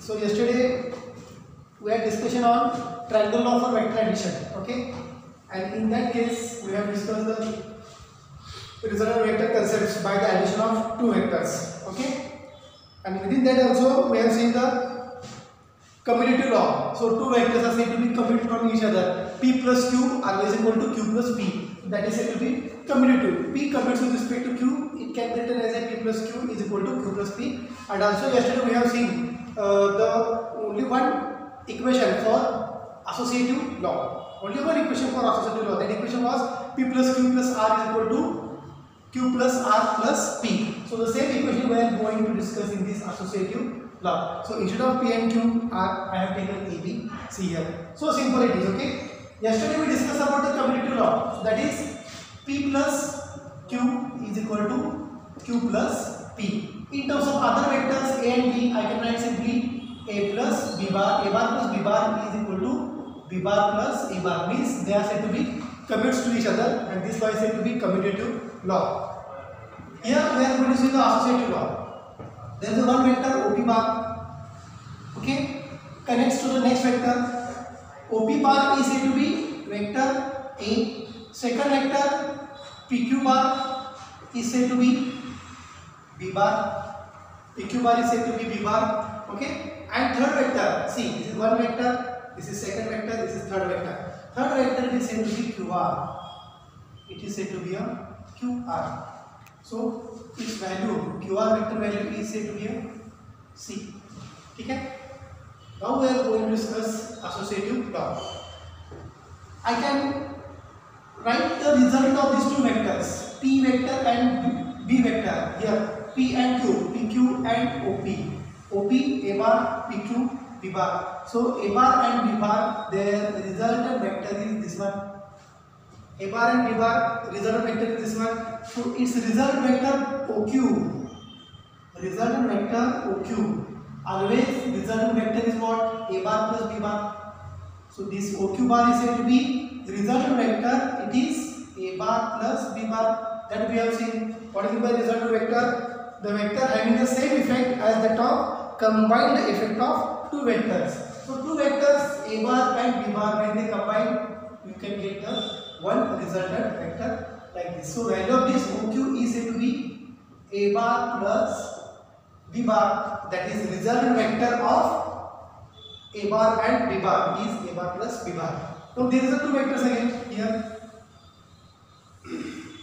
So yesterday we had discussion on triangle law for vector addition, okay, and in that case we have discussed the resultant vector concepts by the addition of two vectors, okay, and within that also we have seen the commutative law. So two vectors are said to be commutative from each other. P plus Q always equal to Q plus P. That is said to be commutative. P commutes with respect to Q. It can be written as a P plus Q is equal to Q plus P. And also yesterday we have seen the only one equation for associative law. Only one equation for associative law. That equation was P plus Q plus R is equal to Q plus R plus P. So the same equation we are going to discuss in this associative law. So instead of P and Q, R, I have taken A, B, C here. So simple it is, okay. Yesterday we discussed about the commutative law. So that is P plus Q is equal to Q plus P. In terms of other vectors A and B, I can write simply A plus B bar. A bar plus B bar is equal to B bar plus A bar. Means they are said to be commutes to each other, and this law is said to be commutative law. Here we are going to see the associative law. There is one vector OP bar, okay, connects to the next vector. OP bar is said to be vector A. Second vector PQ bar is said to be B bar. PQ bar is said to be B bar, okay. And third vector, see, this is one vector, this is second vector, this is third vector. Third vector is said to be QR. It is said to be a QR. So its value, QR vector value is said to be a C. Okay. Now we are going to discuss associative law. I can write the result of these two vectors, P vector and B vector. Here P and Q, PQ and OP. OP, A bar, PQ, B bar. So A bar and B bar, their resultant vector is this one. A bar and B bar, resultant vector is this one. So its result vector OQ. Resultant vector OQ. Always resultant vector is what? A bar plus B bar. So this OQ bar is said to be resultant vector. It is A bar plus B bar. That we have seen. What is by resultant vector? The vector having the same effect as that of combined effect of two vectors. So two vectors A bar and B bar, when they combine, you can get the one resultant vector like this. So value of this OQ is said to be A bar plus B bar, that is resultant vector of A bar and B bar is A bar plus B bar. So there is a two vectors again here.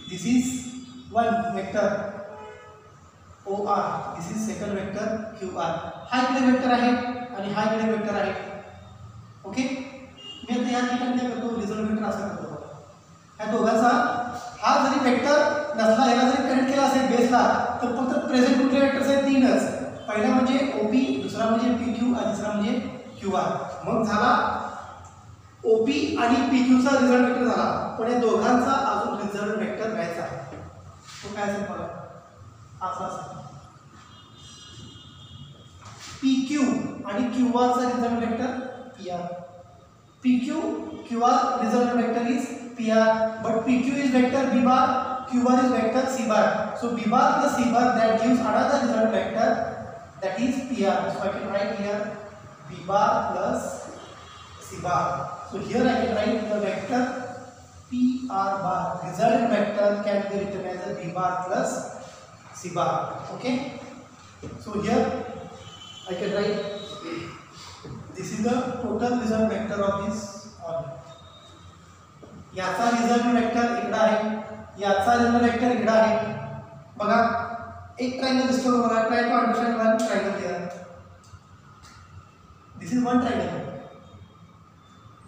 This is one vector OR, this is second vector QR. हा इकडे vector आहे आणि हा इकडे vector आहे, okay. मी आता या ठिकाणी काय करतो, रिझल्ट वेक्टर असा करतो. ह्या दोघांचा हा जरी वेक्टर नसला, याला जरी कनेक्ट केला असेल बेसला, तर फक्त प्रेझेंट कुठले वेक्टर्स आहेत? तीनच. पहिला म्हणजे OP, दुसरा म्हणजे PQ आणि तिसरा म्हणजे QR. मग झाला OP आणि PQ चा रिझल्ट वेक्टर झाला, पण या दोघांचा अजून रिझल्ट वेक्टर घ्यायचा आहे. तो काय असेल बघा, असा असेल. PQ आणि QR चा result vector PR. PQ QR result vector is PR, but PQ is vector B bar, QR is vector C bar. So B bar plus C bar, that gives another result vector, that is PR. So I can write here B bar plus C bar. So here I can write the vector PR bar. Result vector can be written as a B bar plus C bar. Okay. So here I can write. This is the total result vector of this order. याचा result vector इकडे आहे, याचा result vector इकडे आहे. बघा एक triangle दिसतो बघा. Try to understand one triangle here. This is one triangle,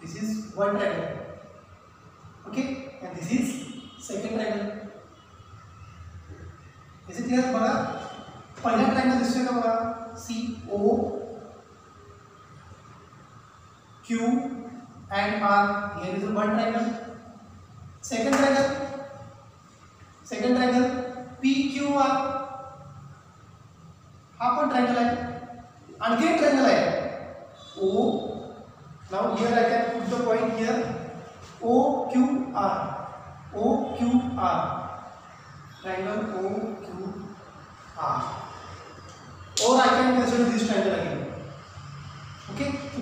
this is one triangle, okay, and this is second triangle. Is it clear? बघा पहिला ट्रायंगल दिसतोय का बघा, CO Q and R. Here is one triangle. Second triangle PQR. हा पण triangle आहे. आणखी एक ट्रायंगल आहे O. Now here I can put the point here OQR. OQR. Triangle OQR. Or I can consider this triangle again.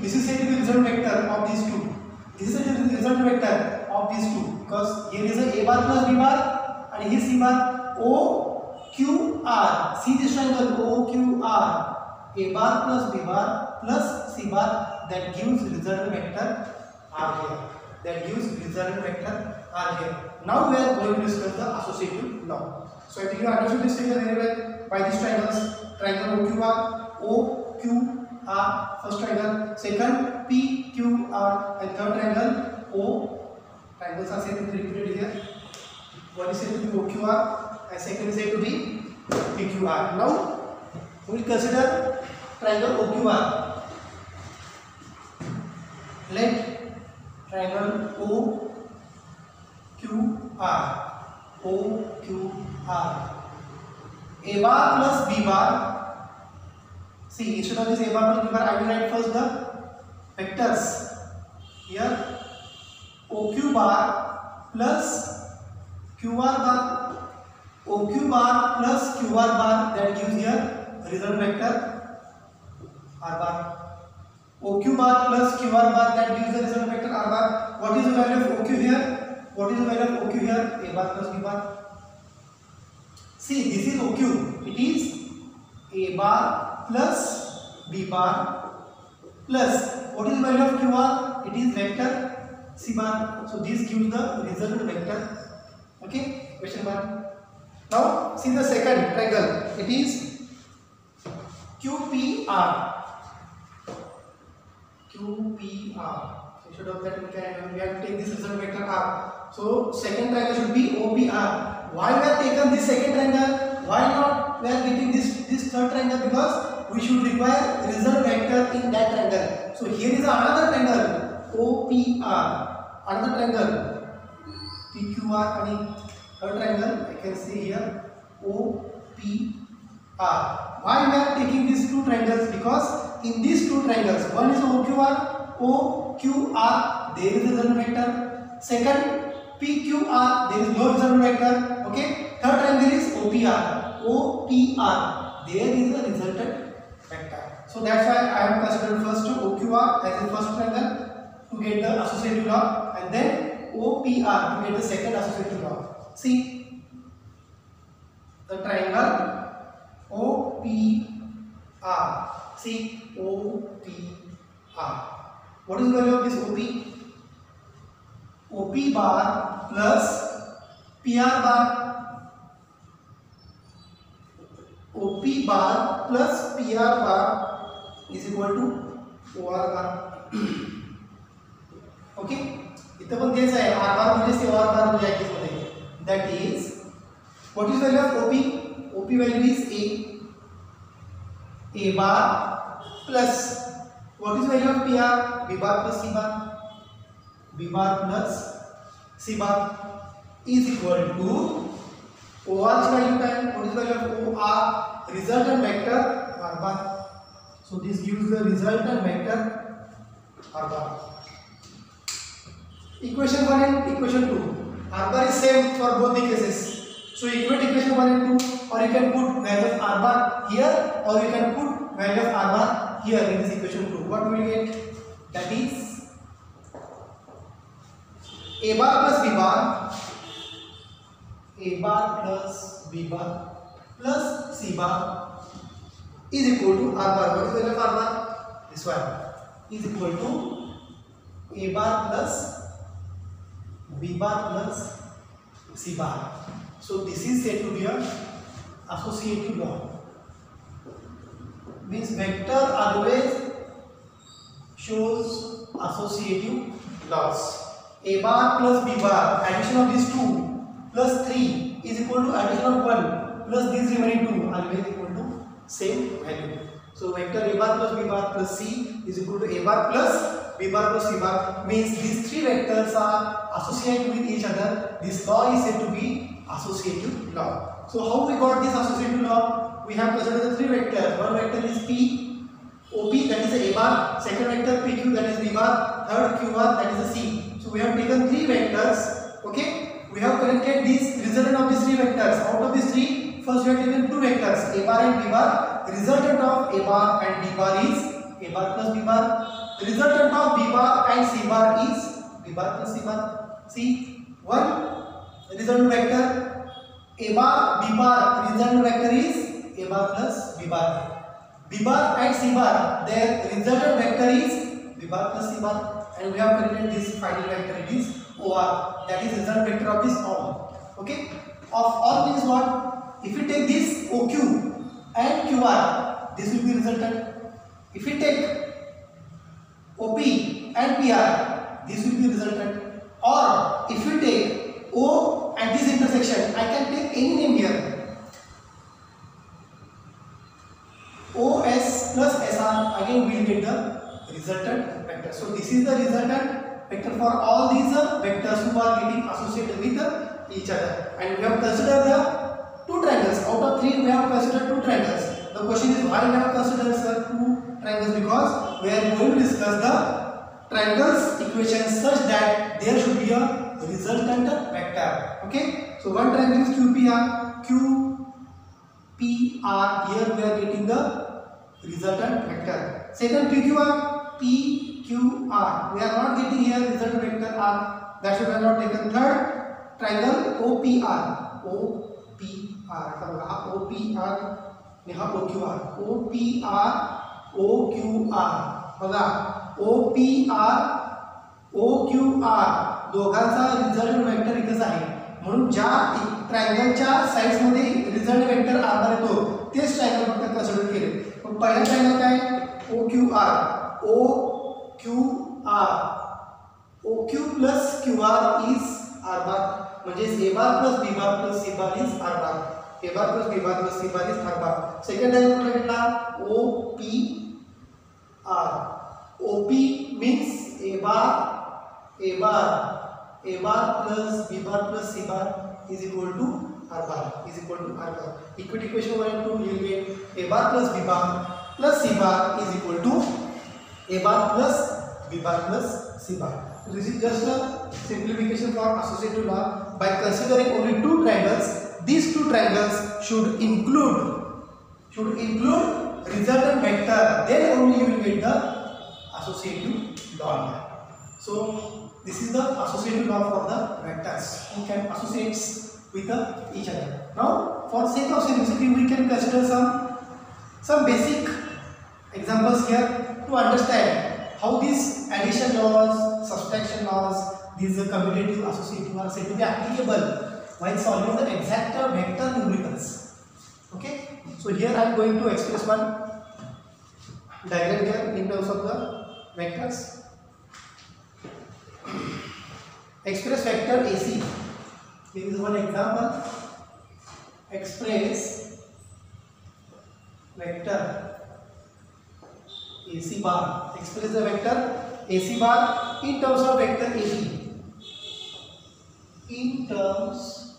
this is said to be resultant vector of these two. This is the resultant vector of these two because here is a bar plus b bar and here C bar. O Q R. See this triangle O Q R. A bar plus b bar plus C bar, that gives resultant vector R here. That gives resultant vector R here. Now we are going to discuss the associative law. So I think you understood this figure very well by these triangles. Triangle OQR, OQR, first triangle, second PQR, and third triangle O. Triangles are said to be repeated here. One is said to be OQR and second is said to be PQR. Now we will consider triangle OQR. Let triangle OQR, OQR, A bar plus B bar. See, instead of this A bar plus B bar, I will write first the vectors. Here OQ bar plus QR bar, OQ bar plus QR bar, that gives here result vector R bar. OQ bar plus QR bar, that gives the result vector R bar. What is the value of OQ here? What is the value of OQ here? A bar plus B bar. See, this is OQ. It is A bar plus B bar plus what is the value of QR? It is vector C bar. So this gives the resultant vector. Okay, question 1. Now see the second triangle. It is QPR. QPR. Instead of that, we have to take this result vector R. So second triangle should be OPR. Why we have taken this second triangle? Why not we are getting this third triangle? Because we should require result vector in that triangle. So here is another triangle OPR, another triangle PQR, and third triangle I can see here OPR. Why we are taking these two triangles? Because in these two triangles, one is OQR, there is a resultant vector. Second PQR, there is no resultant vector. Okay. Third triangle is OPR, there is a resultant vector. So that's why I have considered first OQR as the first triangle to get the associative law, and then OPR to get the second associative law. See the triangle OPR. See OPR. What is the value of this OP? OP bar plus PR bar. OP bar plus PR bar is equal to OR bar. Okay. इथं पण तेच आहे, R bar म्हणजे OR bar म्हणजे आहे मध्ये. That is, what is the value of OP? OP value is A bar plus what is the value of PR? B bar plus C bar. B bar plus C bar is equal to OR's value time. What is the value of OR? Resultant vector R bar. So this gives the resultant vector R bar. Equation 1 and equation 2. R bar is same for both the cases. So equate equation 1 and 2, or you can put value of R bar here, or you can put value of R bar here in this equation 2. What will we get? That is A bar plus B bar, A bar plus B bar plus C bar is equal to R bar. What is the value of R bar? This one is equal to A bar plus B bar plus C bar. So this is said to be a associative law. Means vector always shows associative laws. A bar plus B bar, addition of these two plus 3 is equal to addition of 1 plus these remaining 2, always equal to same value. So vector A bar plus B bar plus C is equal to A bar plus B bar plus C bar, means these three vectors are associated with each other. This law is said to be associative law. So how we got this associative law? We have considered the three vectors. One vector is P, OP, that is a bar. Second vector PQ, that is B bar. Third QR, that is a C. So we have taken three vectors. Okay. We have connected this resultant of these three vectors. Out of these three, first we have taken two vectors, A bar and B bar. Resultant of A bar and B bar is A bar plus B bar. resultant of B bar and C bar is B bar plus C bar. See, one resultant vector A bar B bar, resultant vector is A bar plus B bar. B bar and C bar, their resultant vector is B bar plus C bar, and we have created this final vector, it is OR, that is resultant vector of this all. Okay, of all means what? If we take this OQ and QR, this will be resultant. If we take OP and PR, this will be resultant. Or if we take O at this intersection, I can take any name here. OS plus SR, again we will get the resultant vector. So this is the resultant vector for all these vectors who are getting associated with each other. And we have considered the two triangles. Out of three, we have considered two triangles. The question is why we have considered two triangles? Because we are going to discuss the triangles equation such that there should be a resultant vector. Okay. So one triangle is QPR. Here we are getting the resultant vector. Second PQR. PQR. We are not getting here resultant vector R. That should have not taken. Third triangle OPR. OPR. OQR. बघा OPR OQR दोघांचा result vector एकच आहे, म्हणून ज्या ट्रायंगलच्या sides मध्ये result vector आधार येतो तेच triangle फक्त कन्सिडर केले. पण पहिला ट्रायंगल काय OQ plus QR is R बार, म्हणजे A bar plus B bar plus C bar is R bar. A bar plus B bar plus C bar is R bar. Second triangle कुठला घेतला OPR. OP means A bar plus B bar plus C bar is equal to R bar. Equity equation 1 and 2 you will get A bar plus B bar plus C bar is equal to A bar plus B bar plus C bar. This is just a simplification for associative law. By considering only two triangles, these two triangles should include resultant vector, then only you will get the associative law. So this is the associative law for the vectors who can associate with each other. Now for sake of simplicity we can consider some basic examples here to understand how these addition laws, subtraction laws, these commutative, associative are said to be applicable while solving the exact vector numericals. Okay, so here I am going to express one diagram here in terms of the vectors. Express vector AC. Here is one example. Express vector AC bar. Express the vector AC bar in terms of vector AB. In terms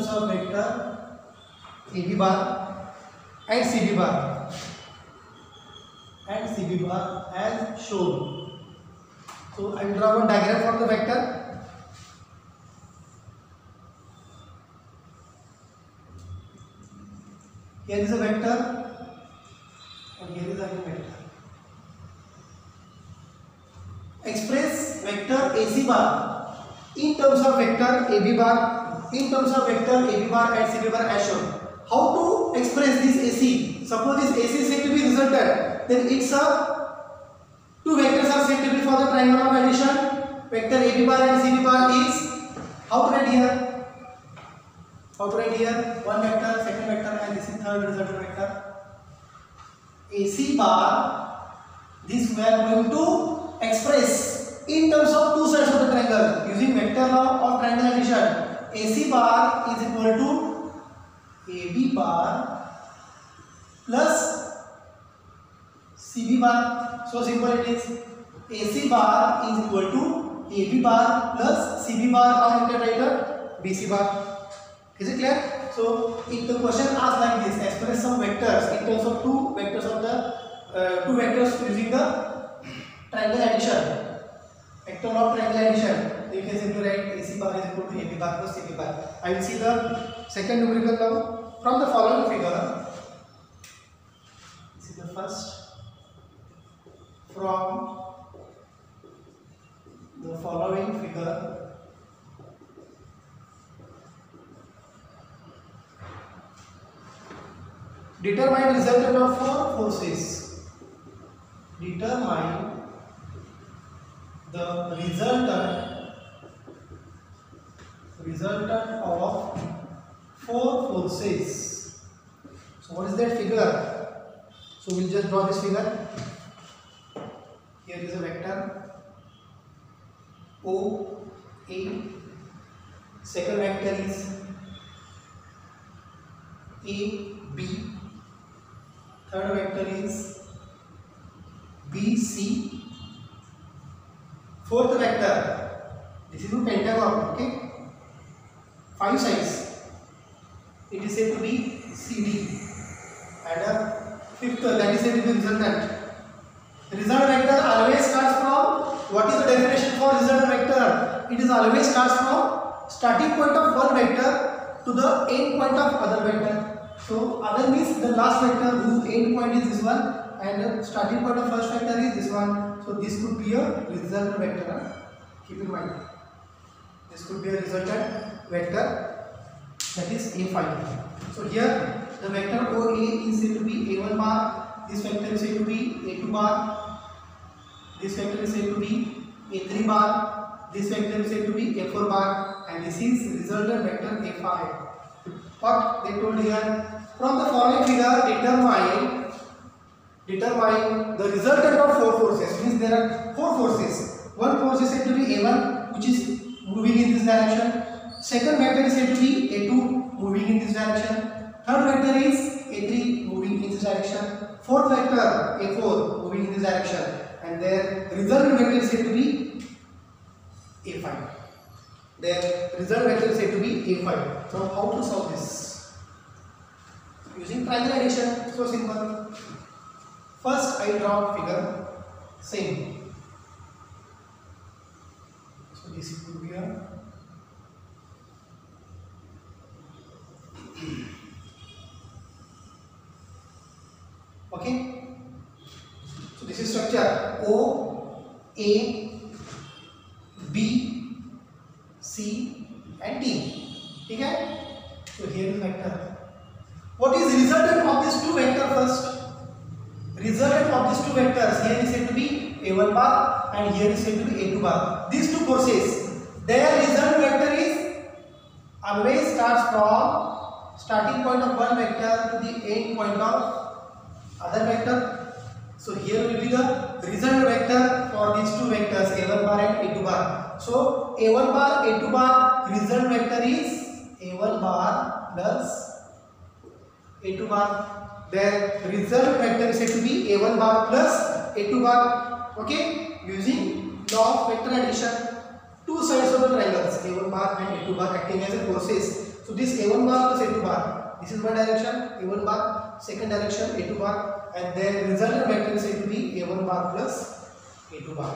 of vector AB bar and CB bar as shown. So I will draw one diagram for the vector. Here is a vector and here is another vector. Express vector AC bar in terms of vector AB bar, in terms of vector AB bar and CB bar as shown. How to express this AC? Suppose this AC is said to be resultant, then it's two vectors are said to be for the triangle of addition. Vector AB bar and CB bar is how to write here? One vector, second vector, and this is third resultant vector. AC bar, this we are going to express in terms of two sides of the triangle using vector law of triangle addition. AC bar is equal to AB bar plus CB bar. So simple it is. AC bar is equal to AB bar plus CB bar, or you can write BC bar. Is it clear? So if the question asks like this, express some vectors in terms of two vectors of the two vectors using the triangle addition. Vector of triangle addition. You can simply write AC bar is equal to AB bar plus CB bar. I will see the second numerical now from the following figure. Determine resultant of four forces. Determine the resultant of four forces. So what is that figure? So we'll just draw this figure. Here is a vector O, A. Second vector is A, B. Third vector is B, C. Fourth vector, this is a pentagon, okay? 5 sides. It is said to be CD. And fifth, that is said to be resultant. Result vector always starts from, what is the definition for result vector? It is always starts from starting point of one vector to the end point of other vector. So other means the last vector whose end point is this one and the starting point of first vector is this one. So this could be a resultant vector. Keep in mind. This could be a resultant vector, that is A5. So here the vector OA is said to be A1 bar. This vector is said to be A2 bar. This vector is said to be A3 bar. This vector is said to be A4 bar. And this is resultant vector A5. What they told here, from the following figure determine the resultant of four forces. Means there are four forces. One force is said to be A1, which is moving in this direction. Second vector is said to be A2, moving in this direction. Third vector is A3, moving in this direction. Fourth vector A4, moving in this direction. And their resultant vector is said to be A5. Their result vector is said to be A5. So how to solve this? Using triangle addition. So simple. First I draw figure same. So this could be a okay. So this is structure O, A, B, C and T. Okay? So here is vector. What is resultant of these two vectors first? Resultant of these two vectors, here is said to be A1 bar and here is said to be A2 bar. These two forces, their result vector is always starts from starting point of one vector to the end point of other vector. So here will be the result vector for these two vectors A1 bar and A2 bar. So A1 bar, A2 bar, result vector is A1 bar plus A2 bar. Their result vector is said to be A1 bar plus A2 bar. Okay, using law of vector addition. Two sides of the triangles A1 bar and A2 bar acting as a forces. So this A1 bar plus A2 bar, this is one direction A1 bar, second direction A2 bar, and their resultant vector is said to be A1 bar plus A2 bar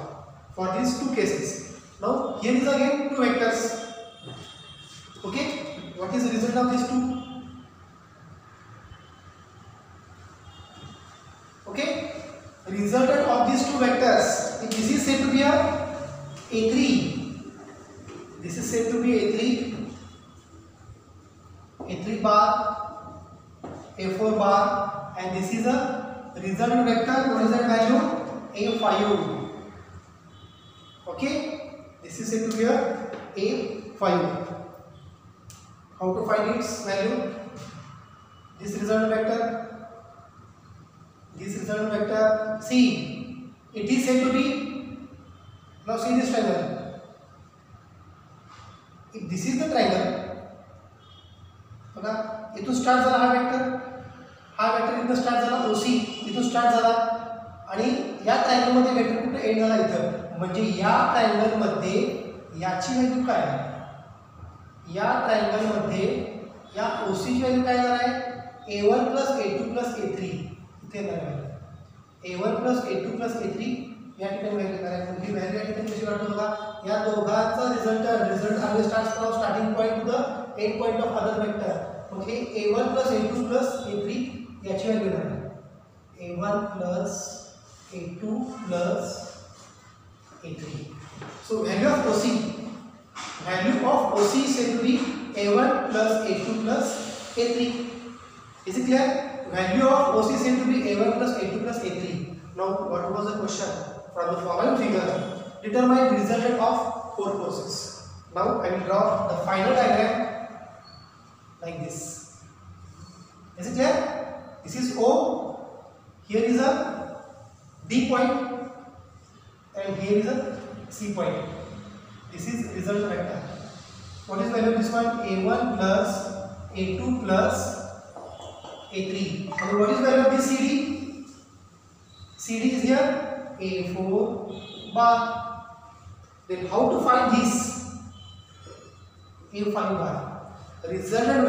for these two cases. Now here is again two vectors. Okay, what is the result of these two? Okay, resultant of these two vectors, this is said to be a A3, this is said to be A3 bar, A4 bar, and this is a resultant vector. What is that value? A5. Okay, this is said to be a A5. How to find its value? This resultant vector. This resultant vector, see, it is said to be, now see this triangle. If this is the triangle, बघा इथून start झाला हा vector इथून start झाला OC इथून start झाला आणि या ट्रायंगल मध्ये वेक्टर कुठे एंड झाला इथं, म्हणजे या ट्रायंगल मध्ये याची व्हॅल्यू काय आहे? या ट्रायंगल मध्ये या OC ची व्हॅल्यू काय येणार आहे? A1 A2 A3 इथे येणार आहे. A1 A2 A3 या ठिकाणी व्हॅल्यू येणार आहे. ही व्हॅल्यू या ठिकाणी कशी काढतो बघा, या दोघांचा result always starts from starting point to the end point of other vector. मग हे A1 A2 A3 याची व्हॅल्यू येणार आहे. A1 A2 A3. So value of OC is said to be A1 A2 A3. Is it clear? value of OC is said to be A1 plus A2 plus A3. Now what was the question? From the following figure, determine resultant of 4 forces. Now I will draw the final diagram like this. Is it clear? This is O, here is a D point, and here is a C point. This is result vector. What is the value of this one? A1 plus A2 plus A3. And what is the value of this CD? CD is here A4 bar. Then how to find this? A5 bar. Resultant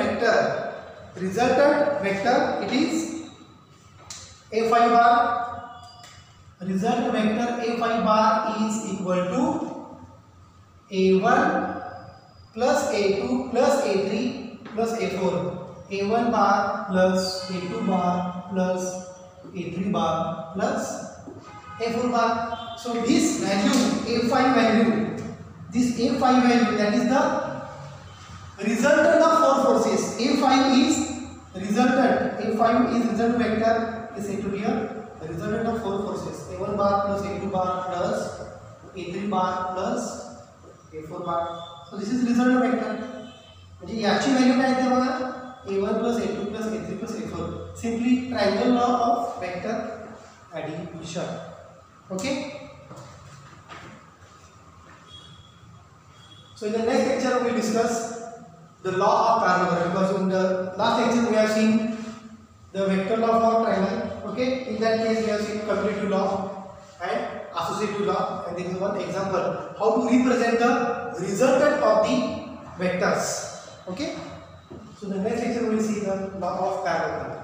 vector it is A5 bar. Result vector A5 bar is equal to A1 plus A2 plus A3 plus A4. A1 bar plus A2 bar plus A3 bar plus A4 bar. So this value A5 value, that is the resultant of 4 forces. A5 is result vector is said to be a resultant of 4 forces. A1 bar plus A2 bar plus A3 bar plus A4 bar. So this is resultant vector. म्हणजे याची value काय येते बघा, A1 plus A2 plus A3 plus A4. Simply triangle law of vector addition. Okay. So in the next lecture we will discuss the law of parallelogram, because in the last lecture we have seen the vector law for triangle. Okay. In that case we have seen commutative law and associative law, and this is one example how to represent the resultant of the vectors. Okay. So the next lecture we will see the law of parallelogram.